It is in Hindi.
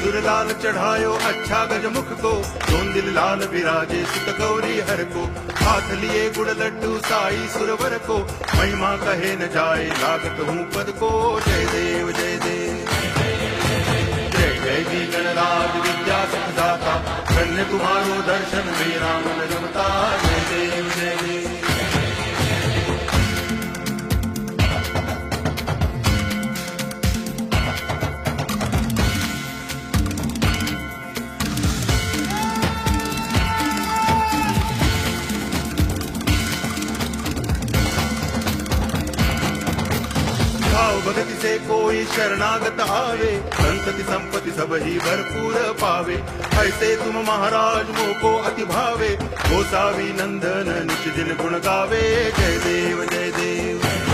सिंदूर लाल चढ़ायो अच्छा गजमुख को, दोन दिल लाल विराजे सुत गौरी हर को। हाथ लिए गुड़ लड्डू साई सुरवर को, महिमा कहे न जाए लागत हूँ पद को। जय देव जय देव जय जय जी गणराज विद्या सुखदाता, धन्य तुम्हारो दर्शन मेरा मन रमता। जय देव जय देव भगति से कोई शरणागत आवे, संतति संपत्ति सब ही भरपूर पावे। ऐसे तुम महाराज मोको अति भावे, गोसावी नंदन निज दिन गुण गावे। जय देव जय देव